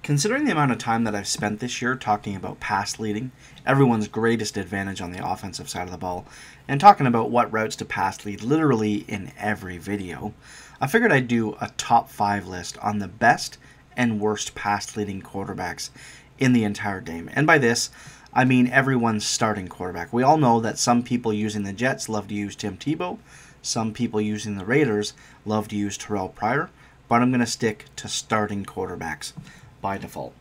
Considering the amount of time that I've spent this year talking about pass leading, everyone's greatest advantage on the offensive side of the ball, and talking about what routes to pass lead literally in every video, I figured I'd do a top 5 list on the best and worst pass leading quarterbacks in the entire game. And by this, I mean everyone's starting quarterback. We all know that some people using the Jets love to use Tim Tebow, some people using the Raiders love to use Terrell Pryor, but I'm going to stick to starting quarterbacks by default.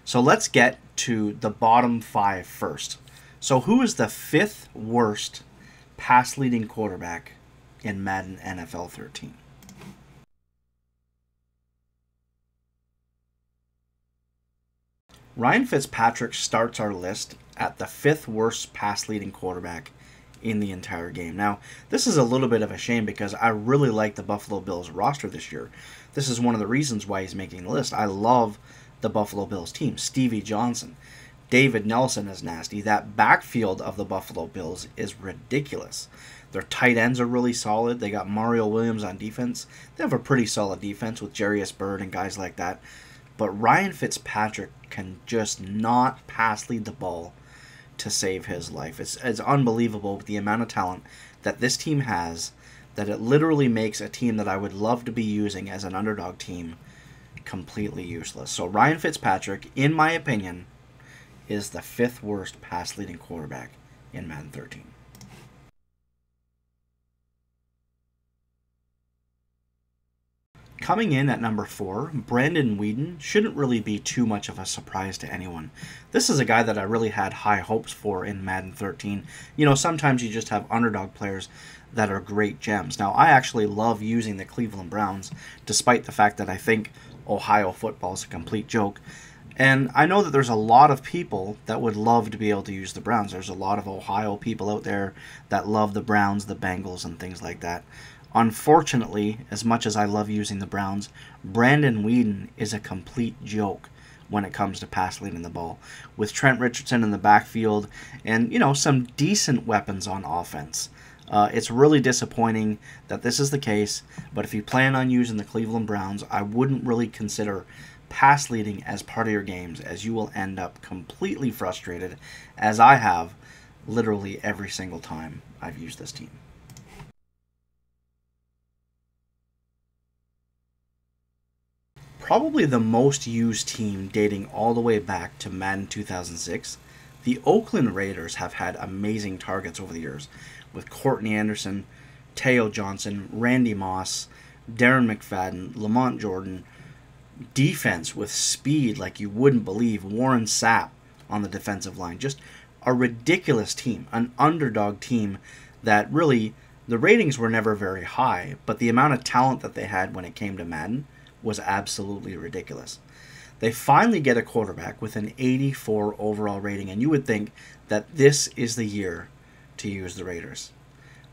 So let's get to the bottom 5 first. So who is the 5th worst pass leading quarterback in Madden NFL 13? Ryan Fitzpatrick starts our list at the 5th worst pass leading quarterback in the entire game. Now, this is a little bit of a shame because I really like the Buffalo Bills roster this year. This is one of the reasons why he's making the list. I love the Buffalo Bills team. Stevie Johnson, David Nelson is nasty. That backfield of the Buffalo Bills is ridiculous. Their tight ends are really solid. They got Mario Williams on defense. They have a pretty solid defense with Jarius Byrd and guys like that. But Ryan Fitzpatrick can just not pass lead the ball to save his life. It's unbelievable with the amount of talent that this team has, that it literally makes a team that I would love to be using as an underdog team completely useless. So Ryan Fitzpatrick, in my opinion, is the 5th worst pass leading quarterback in Madden 13. Coming in at number 4, Brandon Weeden shouldn't really be too much of a surprise to anyone. This is a guy that I really had high hopes for in Madden 13. You know, sometimes you just have underdog players that are great gems. Now, I actually love using the Cleveland Browns, despite the fact that I think Ohio football is a complete joke. And I know that there's a lot of people that would love to be able to use the Browns. There's a lot of Ohio people out there that love the Browns, the Bengals, and things like that. Unfortunately, as much as I love using the Browns, Brandon Weeden is a complete joke when it comes to pass leading the ball. With Trent Richardson in the backfield and, you know, some decent weapons on offense. It's really disappointing that this is the case, but if you plan on using the Cleveland Browns, I wouldn't really consider pass leading as part of your games, as you will end up completely frustrated, as I have literally every single time I've used this team. Probably the most used team dating all the way back to Madden 2006, the Oakland Raiders have had amazing targets over the years, with Courtney Anderson, Teo Johnson, Randy Moss, Darren McFadden, Lamont Jordan, defense with speed like you wouldn't believe, Warren Sapp on the defensive line. Just a ridiculous team, an underdog team that really, the ratings were never very high, but the amount of talent that they had when it came to Madden was absolutely ridiculous. They finally get a quarterback with an 84 overall rating, and you would think that this is the year to use the Raiders.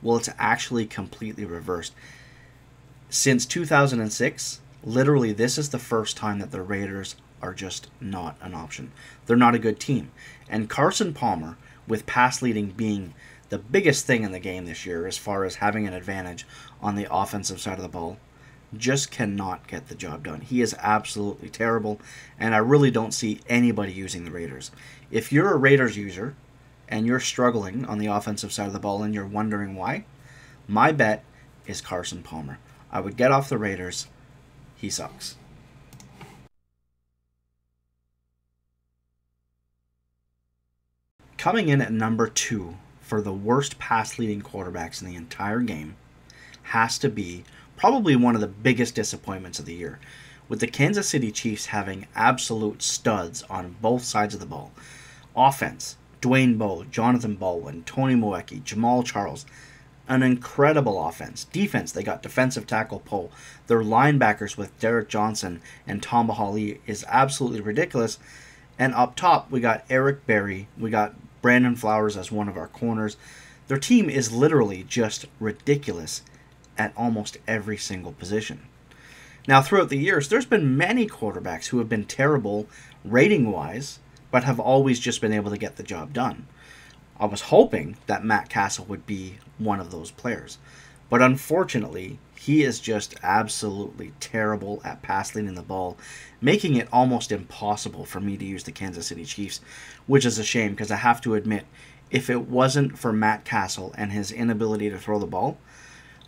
Well, it's actually completely reversed. Since 2006, literally this is the first time that the Raiders are just not an option. They're not a good team. And Carson Palmer, with pass leading being the biggest thing in the game this year as far as having an advantage on the offensive side of the ball, just cannot get the job done. He is absolutely terrible, and I really don't see anybody using the Raiders. If you're a Raiders user and you're struggling on the offensive side of the ball and you're wondering why, my bet is Carson Palmer. I would get off the Raiders. He sucks. Coming in at number 2 for the worst pass-leading quarterbacks in the entire game has to be probably one of the biggest disappointments of the year, with the Kansas City Chiefs having absolute studs on both sides of the ball. Offense, Dwayne Bowe, Jonathan Baldwin, Tony Moecki, Jamal Charles, an incredible offense. Defense, they got defensive tackle Poe. Their linebackers with Derek Johnson and Tom Bahali is absolutely ridiculous. And up top, we got Eric Berry. We got Brandon Flowers as one of our corners. Their team is literally just ridiculous at almost every single position. Now, throughout the years, there's been many quarterbacks who have been terrible rating-wise, but have always just been able to get the job done. I was hoping that Matt Castle would be one of those players, but unfortunately, He is just absolutely terrible at pass leading the ball, making it almost impossible for me to use the Kansas City Chiefs, which is a shame because I have to admit, if it wasn't for Matt Castle and his inability to throw the ball,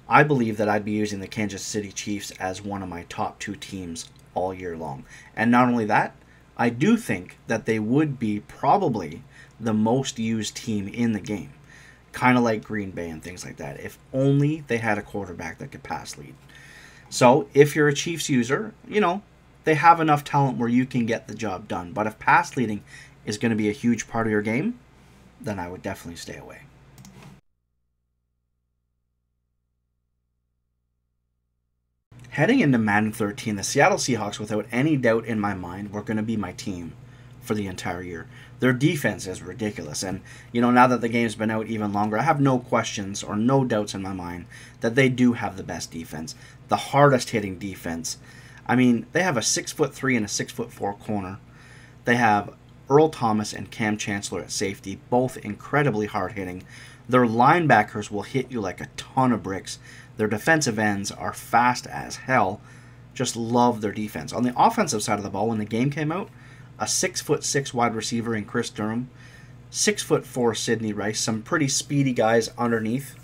I believe that I'd be using the Kansas City Chiefs as one of my top 2 teams all year long. And not only that, I do think that they would be probably the most used team in the game. Kind of like Green Bay and things like that. If only they had a quarterback that could pass lead. So if you're a Chiefs user, they have enough talent where you can get the job done. But if pass leading is going to be a huge part of your game, then I would definitely stay away. Heading into Madden 13, the Seattle Seahawks, without any doubt in my mind, were going to be my team for the entire year. Their defense is ridiculous, and now that the game's been out even longer, I have no questions or no doubts in my mind that they do have the best defense, the hardest hitting defense. I mean, they have a 6'3" and a 6'4" corner. They have Earl Thomas and Cam Chancellor at safety, both incredibly hard hitting. Their linebackers will hit you like a ton of bricks. Their defensive ends are fast as hell. Just love their defense. On the offensive side of the ball, when the game came out, a 6'6" wide receiver in Chris Durham, 6'4" Sidney Rice, some pretty speedy guys underneath.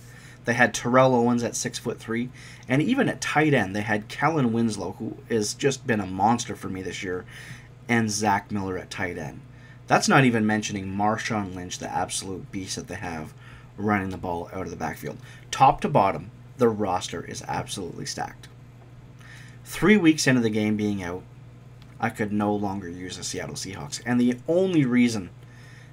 They had Terrell Owens at 6'3", and even at tight end, they had Kellen Winslow, who has just been a monster for me this year, and Zach Miller at tight end. That's not even mentioning Marshawn Lynch, the absolute beast that they have running the ball out of the backfield. Top to bottom, the roster is absolutely stacked. 3 weeks into the game being out, I could no longer use the Seattle Seahawks. And the only reason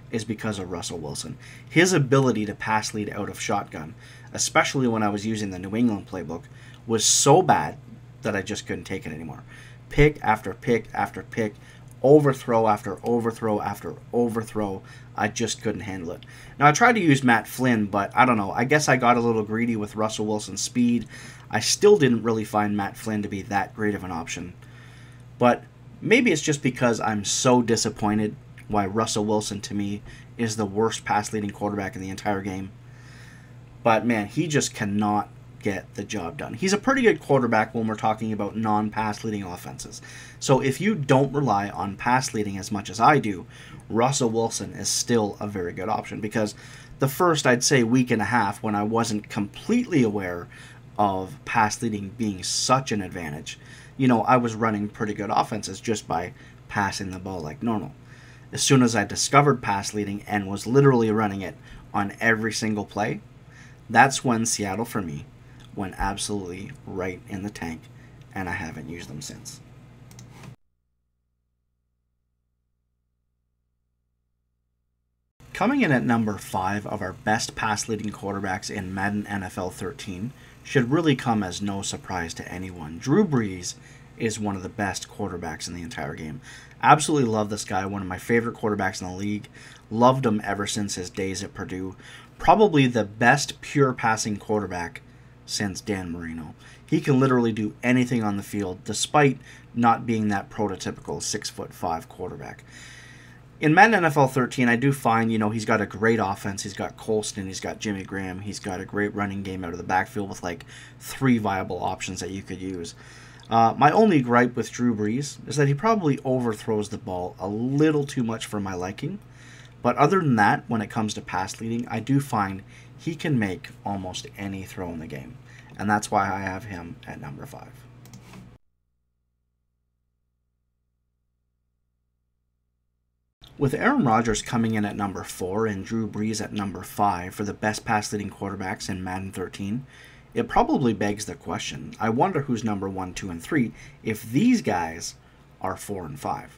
is because of Russell Wilson. His ability to pass lead out of shotgun, especially when I was using the New England playbook, was so bad that I just couldn't take it anymore. Pick after pick after pick, overthrow after overthrow after overthrow. I just couldn't handle it. Now, I tried to use Matt Flynn, but I don't know. I guess I got a little greedy with Russell Wilson's speed. I still didn't really find Matt Flynn to be that great of an option. But maybe it's just because I'm so disappointed why Russell Wilson, to me, is the worst pass-leading quarterback in the entire game. But, man, he just cannot get the job done. He's a pretty good quarterback when we're talking about non-pass leading offenses. So if you don't rely on pass leading as much as I do, Russell Wilson is still a very good option, because the first, I'd say, week and a half, when I wasn't completely aware of pass leading being such an advantage, I was running pretty good offenses just by passing the ball like normal. As soon as I discovered pass leading and was literally running it on every single play, that's when Seattle, for me, went absolutely right in the tank, and I haven't used them since. Coming in at number 5 of our best pass-leading quarterbacks in Madden NFL 13 should really come as no surprise to anyone. Drew Brees is one of the best quarterbacks in the entire game. Absolutely love this guy, one of my favorite quarterbacks in the league. Loved him ever since his days at Purdue. Probably the best pure passing quarterback since Dan Marino. He can literally do anything on the field, despite not being that prototypical 6'5" quarterback. In Madden NFL 13, I do find, he's got a great offense. He's got Colston, he's got Jimmy Graham, he's got a great running game out of the backfield with like 3 viable options that you could use. My only gripe with Drew Brees is that he probably overthrows the ball a little too much for my liking. But other than that, when it comes to pass leading, I do find he can make almost any throw in the game. And that's why I have him at number 5. With Aaron Rodgers coming in at number 4 and Drew Brees at number 5 for the best pass-leading quarterbacks in Madden 13, it probably begs the question, I wonder who's number 1, 2, and 3 if these guys are 4 and 5.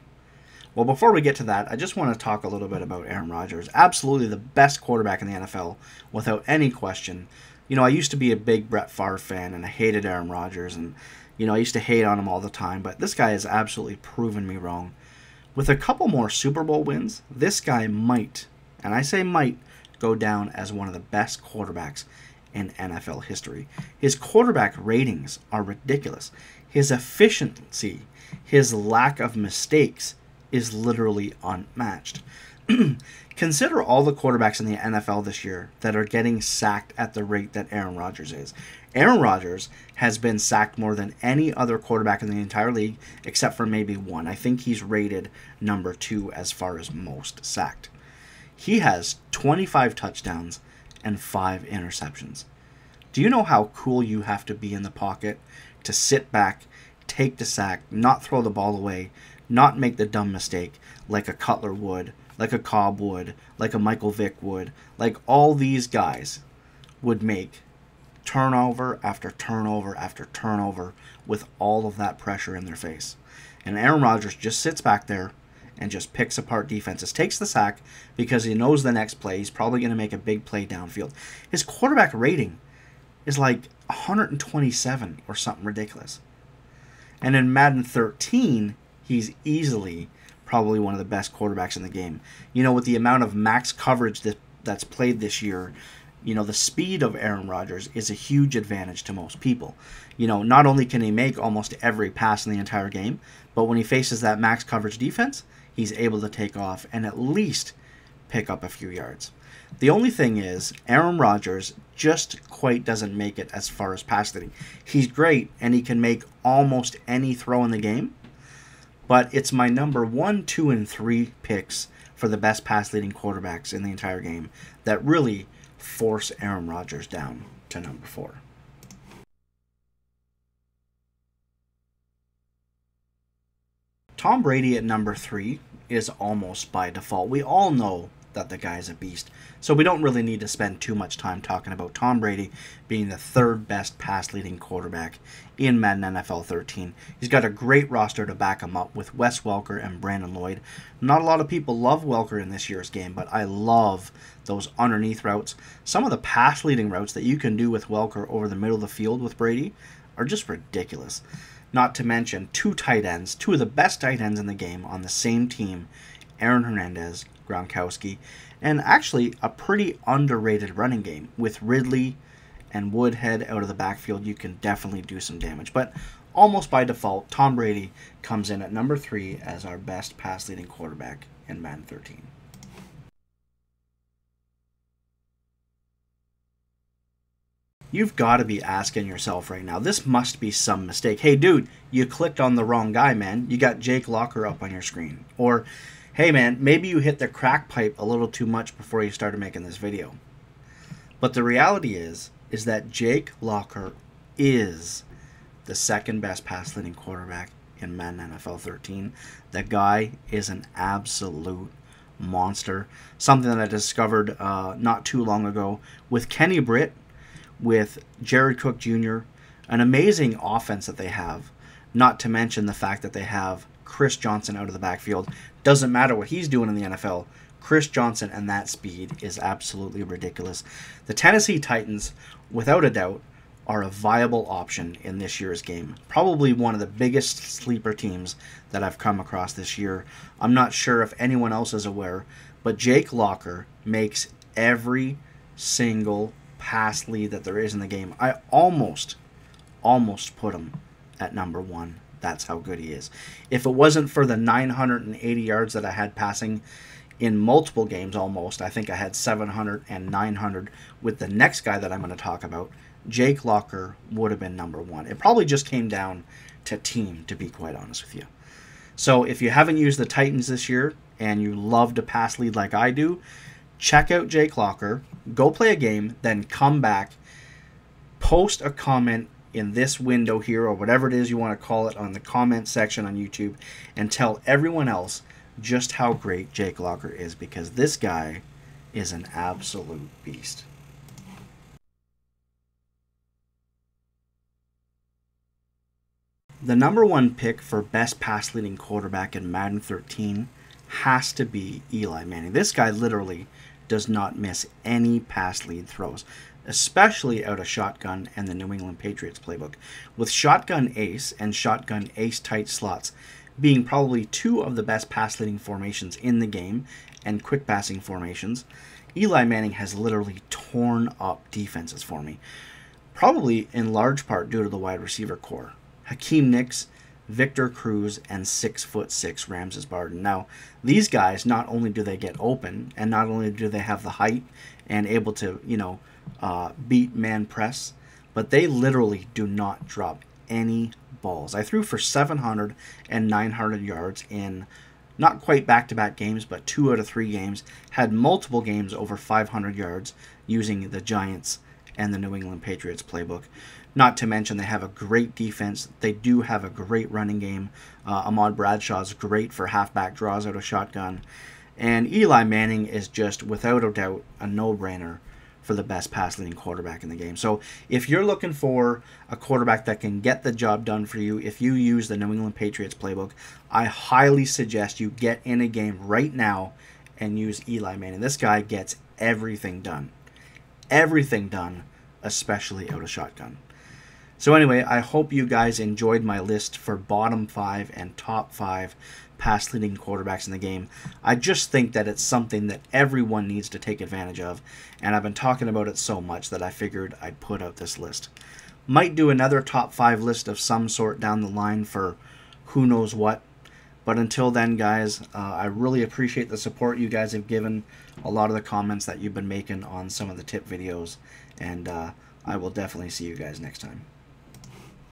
Well, before we get to that, I just want to talk a little bit about Aaron Rodgers. Absolutely the best quarterback in the NFL, without any question. I used to be a big Brett Favre fan, and I hated Aaron Rodgers, and, I used to hate on him all the time, but this guy has absolutely proven me wrong. With a couple more Super Bowl wins, this guy might, and I say might, go down as one of the best quarterbacks in NFL history. His quarterback ratings are ridiculous. His efficiency, his lack of mistakes is literally unmatched. Consider all the quarterbacks in the NFL this year that are getting sacked at the rate that Aaron Rodgers is. Aaron Rodgers has been sacked more than any other quarterback in the entire league, except for maybe one. I think he's rated number 2 as far as most sacked. He has 25 touchdowns and 5 interceptions. Do you know how cool you have to be in the pocket to sit back, take the sack, not throw the ball away, not make the dumb mistake like a Cutler would, like a Cobb would, like a Michael Vick would, like all these guys would make turnover after turnover after turnover with all of that pressure in their face. And Aaron Rodgers just sits back there and just picks apart defenses, takes the sack because he knows the next play he's probably going to make a big play downfield. His quarterback rating is like 127 or something ridiculous. And in Madden 13, he's easily probably one of the best quarterbacks in the game. You know, with the amount of max coverage that's played this year, you know, the speed of Aaron Rodgers is a huge advantage to most people. You know, not only can he make almost every pass in the entire game, but when he faces that max coverage defense, he's able to take off and at least pick up a few yards. The only thing is, Aaron Rodgers just quite doesn't make it as far as pass leading. He's great, and he can make almost any throw in the game, but it's my number 1, 2, and 3 picks for the best pass leading quarterbacks in the entire game that really force Aaron Rodgers down to number 4. Tom Brady at number 3 is almost by default. We all know that the guy's a beast, so we don't really need to spend too much time talking about Tom Brady being the 3rd best pass leading quarterback in Madden NFL 13. He's got a great roster to back him up with Wes Welker and Brandon Lloyd. Not a lot of people love Welker in this year's game, but I love those underneath routes. Some of the pass leading routes that you can do with Welker over the middle of the field with Brady are just ridiculous. Not to mention 2 tight ends, 2 of the best tight ends in the game on the same team, Aaron Hernandez, Gronkowski, and actually a pretty underrated running game with Ridley and Woodhead out of the backfield. You can definitely do some damage, but almost by default, Tom Brady comes in at number 3 as our best pass leading quarterback in Madden 13. You've got to be asking yourself right now, this must be some mistake. Hey dude, you clicked on the wrong guy, man. You got Jake Locker up on your screen. Or, hey man, maybe you hit the crack pipe a little too much before you started making this video. But the reality is that Jake Locker is the 2nd best pass leading quarterback in Madden NFL 13. The guy is an absolute monster. Something that I discovered not too long ago with Kenny Britt, with Jared Cook Jr., an amazing offense that they have, not to mention the fact that they have Chris Johnson out of the backfield. Doesn't matter what he's doing in the NFL. Chris Johnson and that speed is absolutely ridiculous. The Tennessee Titans, without a doubt, are a viable option in this year's game. Probably one of the biggest sleeper teams that I've come across this year. I'm not sure if anyone else is aware, but Jake Locker makes every single pass lead that there is in the game. I almost put him at number 1. That's how good he is. If it wasn't for the 980 yards that I had passing in multiple games almost, I think I had 700 and 900 with the next guy that I'm going to talk about, Jake Locker would have been number 1. It probably just came down to team, to be quite honest with you. So if you haven't used the Titans this year and you love to pass lead like I do, check out Jake Locker, go play a game, then come back, post a comment in this window here or whatever it is you want to call it on the comment section on YouTube, and tell everyone else just how great Jake Locker is, because this guy is an absolute beast. The number 1 pick for best pass leading quarterback in Madden 13 has to be Eli Manning. This guy literally does not miss any pass lead throws, especially out of shotgun and the New England Patriots playbook. With shotgun ace and shotgun ace tight slots being probably 2 of the best pass leading formations in the game and quick passing formations, Eli Manning has literally torn up defenses for me, probably in large part due to the wide receiver core. Hakeem Nicks, Victor Cruz, and 6'6" Ramses Barden. Now, these guys, not only do they get open, and not only do they have the height and able to, beat man press, but they literally do not drop any balls. I threw for 700 and 900 yards in not quite back-to-back games, but 2 out of 3 games. Had multiple games over 500 yards using the Giants and the New England Patriots playbook. Not to mention they have a great defense. They do have a great running game. Ahmad Bradshaw's great for halfback draws out of shotgun. And Eli Manning is just, without a doubt, a no-brainer for the best pass-leading quarterback in the game. So if you're looking for a quarterback that can get the job done for you, if you use the New England Patriots playbook, I highly suggest you get in a game right now and use Eli Manning. This guy gets everything done. Everything done, especially out of shotgun. So anyway, I hope you guys enjoyed my list for bottom 5 and top 5 pass-leading quarterbacks in the game. I just think that it's something that everyone needs to take advantage of, and I've been talking about it so much that I figured I'd put out this list. Might do another top 5 list of some sort down the line for who knows what, but until then, guys, I really appreciate the support you guys have given, a lot of the comments that you've been making on some of the tip videos, and I will definitely see you guys next time.